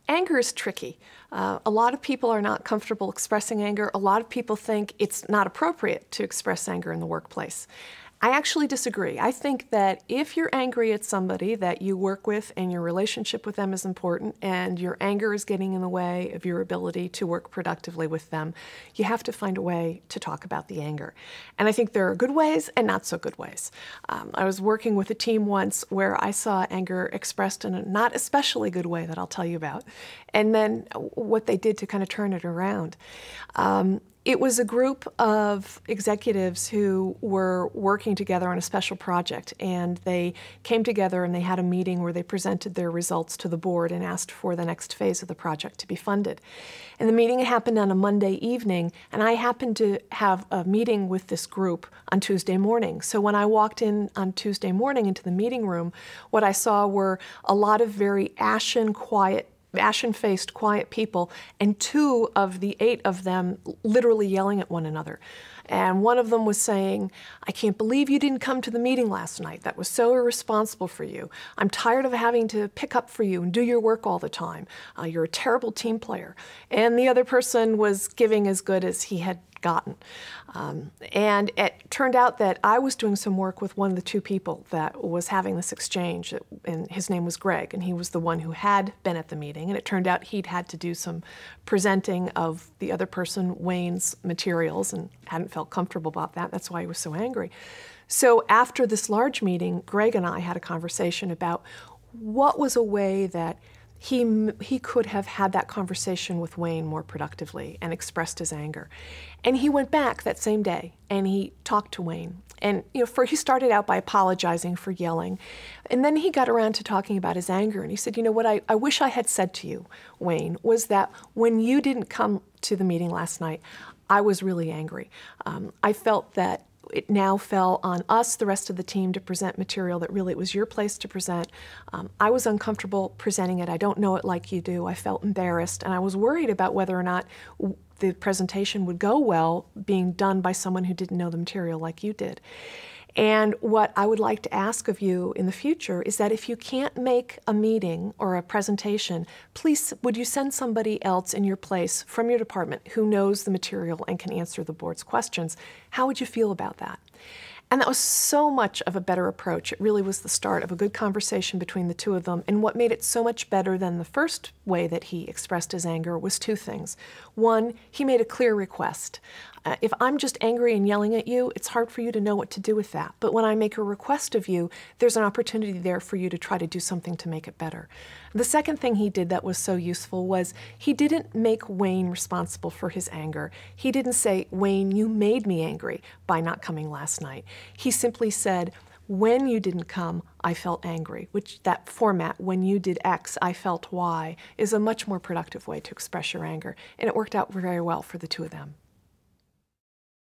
Anger is tricky. A lot of people are not comfortable expressing anger. A lot of people think it's not appropriate to express anger in the workplace. I actually disagree. I think that if you're angry at somebody that you work with and your relationship with them is important and your anger is getting in the way of your ability to work productively with them, you have to find a way to talk about the anger. And I think there are good ways and not so good ways. I was working with a team once where I saw anger expressed in a not especially good way that I'll tell you about, and then what they did to kind of turn it around. It was a group of executives who were working together on a special project, and they came together and they had a meeting where they presented their results to the board and asked for the next phase of the project to be funded. And the meeting happened on a Monday evening, and I happened to have a meeting with this group on Tuesday morning. So when I walked in on Tuesday morning into the meeting room, what I saw were a lot of very ashen-faced, quiet people, and 2 of the 8 of them literally yelling at one another. And one of them was saying, "I can't believe you didn't come to the meeting last night. That was so irresponsible for you. I'm tired of having to pick up for you and do your work all the time. You're a terrible team player." And the other person was giving as good as he had gotten. And it turned out that I was doing some work with one of the 2 people that was having this exchange, and his name was Greg, and he was the one who had been at the meeting, and it turned out he'd had to do some presenting of the other person, Wayne's, materials, and hadn't felt comfortable about that. That's why he was so angry. So after this large meeting, Greg and I had a conversation about what was a way that he could have had that conversation with Wayne more productively and expressed his anger. And he went back that same day and he talked to Wayne. And he started out by apologizing for yelling. And then he got around to talking about his anger. And he said, what I wish I had said to you, Wayne, was that when you didn't come to the meeting last night, I was really angry. I felt that it now fell on us, the rest of the team, to present material that really it was your place to present. I was uncomfortable presenting it. I don't know it like you do. I felt embarrassed, and I was worried about whether or not the presentation would go well being done by someone who didn't know the material like you did. And what I would like to ask of you in the future is that if you can't make a meeting or a presentation, please would you send somebody else in your place from your department who knows the material and can answer the board's questions? How would you feel about that? And that was so much of a better approach. It really was the start of a good conversation between the 2 of them. And what made it so much better than the first way that he expressed his anger was 2 things. One, he made a clear request. If I'm just angry and yelling at you, it's hard for you to know what to do with that. But when I make a request of you, there's an opportunity there for you to try to do something to make it better. The second thing he did that was so useful was he didn't make Wayne responsible for his anger. He didn't say, "Wayne, you made me angry by not coming last night." He simply said, "When you didn't come, I felt angry," which that format, "when you did X, I felt Y," is a much more productive way to express your anger. And it worked out very well for the 2 of them.